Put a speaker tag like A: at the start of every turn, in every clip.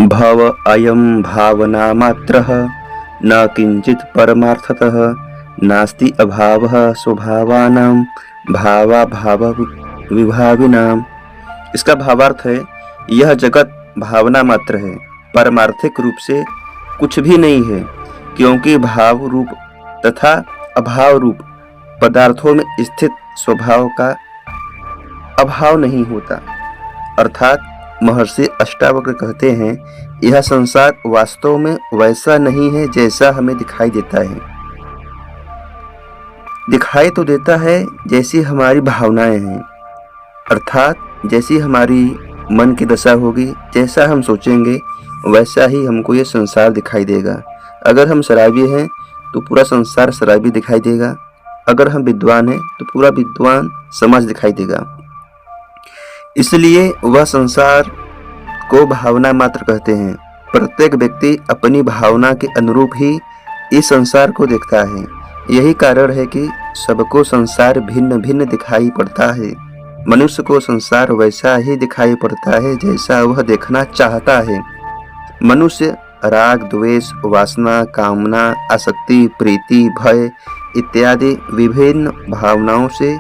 A: भव अयं भावना मात्रः न किंचित परमार्थतः नास्ति अभावः स्वभावानां भावाभाव विभाविनाम। इसका भावार्थ है, यह जगत भावना मात्र है, परमार्थिक रूप से कुछ भी नहीं है, क्योंकि भाव रूप तथा अभाव रूप पदार्थों में स्थित स्वभाव का अभाव नहीं होता। अर्थात महर्षि अष्टावक्र कहते हैं, यह संसार वास्तव में वैसा नहीं है जैसा हमें दिखाई देता है। दिखाई तो देता है जैसी हमारी भावनाएं हैं, अर्थात जैसी हमारी मन की दशा होगी, जैसा हम सोचेंगे वैसा ही हमको ये संसार दिखाई देगा। अगर हम शराबी हैं तो पूरा संसार शराबी दिखाई देगा, अगर हम विद्वान हैं तो पूरा विद्वान समाज दिखाई देगा। इसलिए वह संसार को भावना मात्र कहते हैं। प्रत्येक व्यक्ति अपनी भावना के अनुरूप ही इस संसार को देखता है। यही कारण है कि सबको संसार भिन्न भिन्न दिखाई पड़ता है। मनुष्य को संसार वैसा ही दिखाई पड़ता है जैसा वह देखना चाहता है। मनुष्य राग, द्वेष, वासना, कामना, आसक्ति, प्रीति, भय इत्यादि विभिन्न भावनाओं से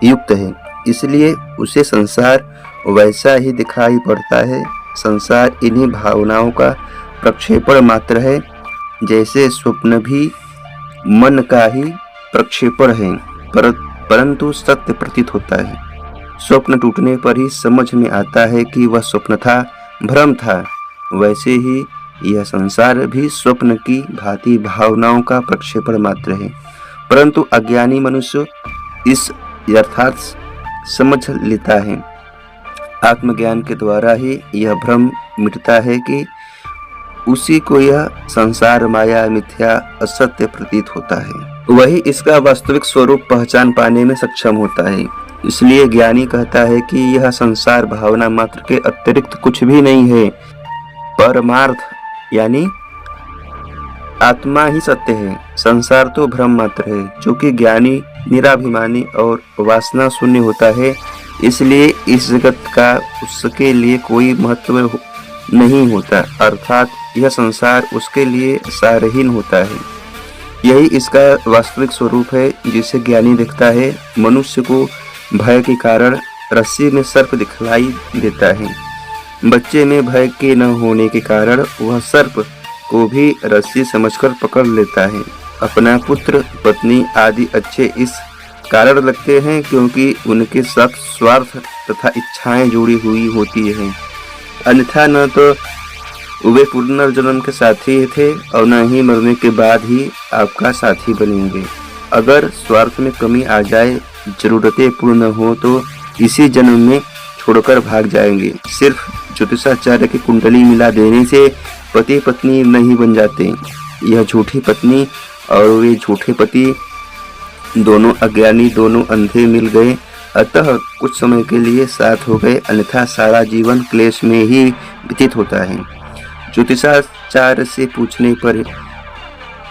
A: युक्त है, इसलिए उसे संसार वैसा ही दिखाई पड़ता है। संसार इन्हीं भावनाओं का प्रक्षेपण मात्र है, जैसे स्वप्न भी मन का ही प्रक्षेपण है, परंतु सत्य प्रतीत होता है। स्वप्न टूटने पर ही समझ में आता है कि वह स्वप्न था, भ्रम था। वैसे ही यह संसार भी स्वप्न की भांति भावनाओं का प्रक्षेपण मात्र है, परंतु अज्ञानी मनुष्य इस यथार्थ समझ लेता है। आत्मज्ञान के द्वारा ही यह भ्रम मिटता है कि उसी को यह संसार माया मिथ्या असत्य प्रतीत होता है। वही इसका वास्तविक स्वरूप पहचान पाने में सक्षम होता है। इसलिए ज्ञानी कहता है कि यह संसार भावना मात्र के अतिरिक्त कुछ भी नहीं है। परमार्थ यानी आत्मा ही सत्य है, संसार तो भ्रम मात्र है। चूंकि ज्ञानी निराभिमानी और वासना शून्य होता है, इसलिए इस जगत का उसके लिए कोई महत्व नहीं होता, अर्थात यह संसार उसके लिए सारहीन होता है। यही इसका वास्तविक स्वरूप है, जिसे ज्ञानी देखता है। मनुष्य को भय के कारण रस्सी में सर्प दिखलाई देता है। बच्चे में भय के न होने के कारण वह सर्प को भी रस्सी समझकर पकड़ लेता है। अपना पुत्र, पत्नी आदि अच्छे इस कारण लगते हैं क्योंकि उनके साथ स्वार्थ तथा इच्छाएं जुड़ी हुई होती हैं, अन्यथा न तो वे पुनर्जन्म के साथी थे और न ही मरने के बाद ही आपका साथी बनेंगे। अगर स्वार्थ में कमी आ जाए, जरूरतें पूर्ण हो तो इसी जन्म में छोड़कर भाग जाएंगे। सिर्फ ज्योतिषाचार्य की कुंडली मिला देने से पति पत्नी नहीं बन जाते। यह झूठी पत्नी और वे झूठे पति दोनों अज्ञानी, दोनों अंधे मिल गए, अतः कुछ समय के लिए साथ हो गए, अन्यथा सारा जीवन क्लेश में ही व्यतीत होता है। ज्योतिषाचार्य से पूछने पर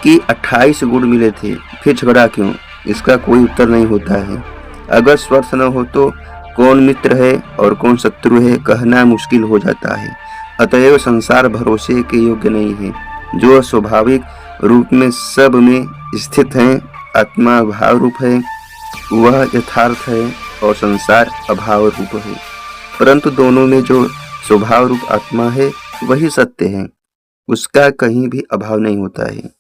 A: कि 28 गुण मिले थे, फिर झगड़ा क्यों? इसका कोई उत्तर नहीं होता है। अगर स्वार्थ न हो तो कौन मित्र है और कौन शत्रु है कहना मुश्किल हो जाता है। अतएव संसार भरोसे के योग्य नहीं है। जो स्वाभाविक रूप में सब में स्थित है, आत्मा भाव रूप है, वह यथार्थ है और संसार अभाव रूप है। परंतु दोनों में जो स्वभाव रूप आत्मा है वही सत्य है, उसका कहीं भी अभाव नहीं होता है।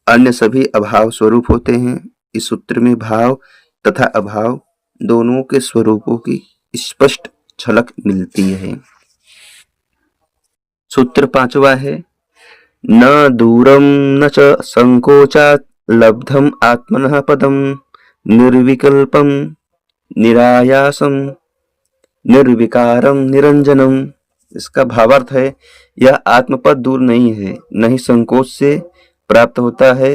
A: अन्य सभी अभाव स्वरूप होते हैं। इस सूत्र में भाव तथा अभाव दोनों के स्वरूपों की स्पष्ट झलक मिलती है। सूत्र 5वां है, न दूरम न च संकोचात् लब्धम आत्मनः पदम निर्विकल्पम निरायासम निर्विकारम निरंजनम। इसका भावार्थ है, यह आत्मपद दूर नहीं है, न ही संकोच से प्राप्त होता है,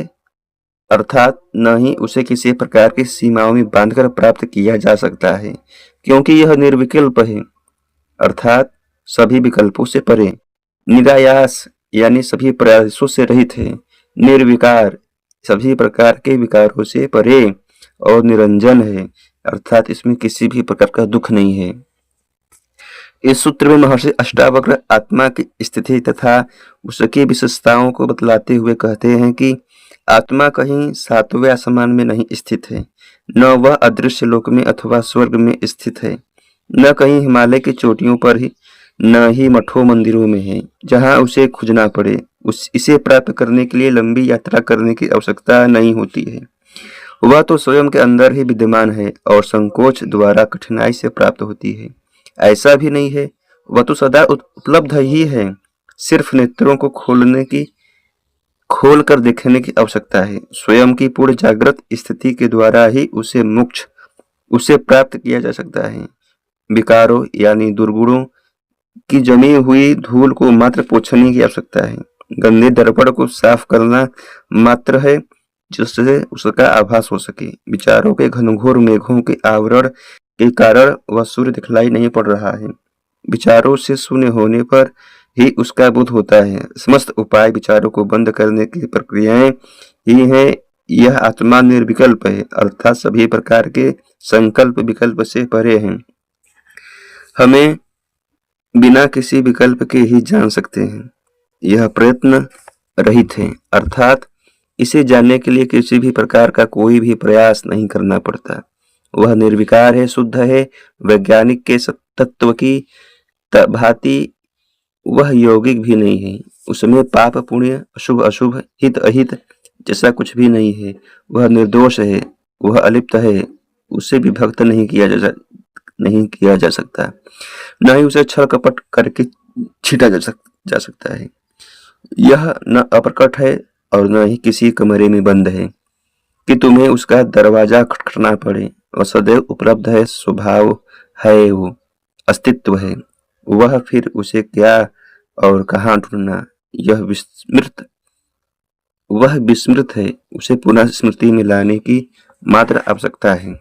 A: अर्थात न ही उसे किसी प्रकार की सीमाओं में बांधकर प्राप्त किया जा सकता है, क्योंकि यह निर्विकल्प है, अर्थात सभी विकल्पों से परे। निरायास यानी सभी प्रयासों से रहित है। निर्विकार सभी प्रकार के विकारों से परे और निरंजन है, अर्थात इसमें किसी भी प्रकार का दुख नहीं है। इस सूत्र में महर्षि अष्टावक्र आत्मा की स्थिति तथा उसकी विशेषताओं को बतलाते हुए कहते हैं कि आत्मा कहीं सातवें आसमान में नहीं स्थित है, न वह अदृश्य लोक में अथवा स्वर्ग में स्थित है, न कहीं हिमालय की चोटियों पर ही, न ही मठों मंदिरों में है जहां उसे खोजना पड़े। इसे प्राप्त करने के लिए लंबी यात्रा करने की आवश्यकता नहीं होती है। वह तो स्वयं के अंदर ही विद्यमान है और संकोच द्वारा कठिनाई से प्राप्त होती है। ऐसा भी नहीं है, वह तो सदा उपलब्ध ही है, सिर्फ नेत्रों को खोल कर देखने की आवश्यकता है। स्वयं की पूर्ण जागृत स्थिति के द्वारा ही उसे प्राप्त किया जा सकता है। विकारों यानी दुर्गुणों की जमी हुई धूल को मात्र पोंछने की आवश्यकता है। गंदे दर्पण को साफ करना मात्र है जिससे उसका आभास हो सके। विचारों के घनघोर मेघों के आवरण के कारण वह सूर्य दिखलाई नहीं पड़ रहा है। विचारों से शून्य होने पर ही उसका बोध होता है। समस्त उपाय विचारों को बंद करने की प्रक्रियाएं ही है। यह आत्मा निर्विकल्प है, अर्थात सभी प्रकार के संकल्प विकल्प से परे हैं। हमें बिना किसी विकल्प के ही जान सकते हैं। यह प्रयत्न रहित है, अर्थात इसे जानने के लिए किसी भी प्रकार का कोई भी प्रयास नहीं करना पड़ता। वह निर्विकार है, शुद्ध है, वैज्ञानिक के तत्व की भांति वह यौगिक भी नहीं है। उसमें पाप पुण्य, अशुभ अशुभ, हित अहित जैसा कुछ भी नहीं है। वह निर्दोष है, वह अलिप्त है, उसे विभक्त नहीं किया जा सकता, न ही उसे छल कपट करके छीटा जा सकता है। यह न अप्रकट है और न ही किसी कमरे में बंद है कि तुम्हें उसका दरवाजा खटखटाना पड़े। वह सदैव उपलब्ध है, स्वभाव है, वो अस्तित्व है। वह फिर उसे क्या और कहाँ ढूंढना, वह विस्मृत है। उसे पुनः स्मृति में लाने की मात्र आवश्यकता है।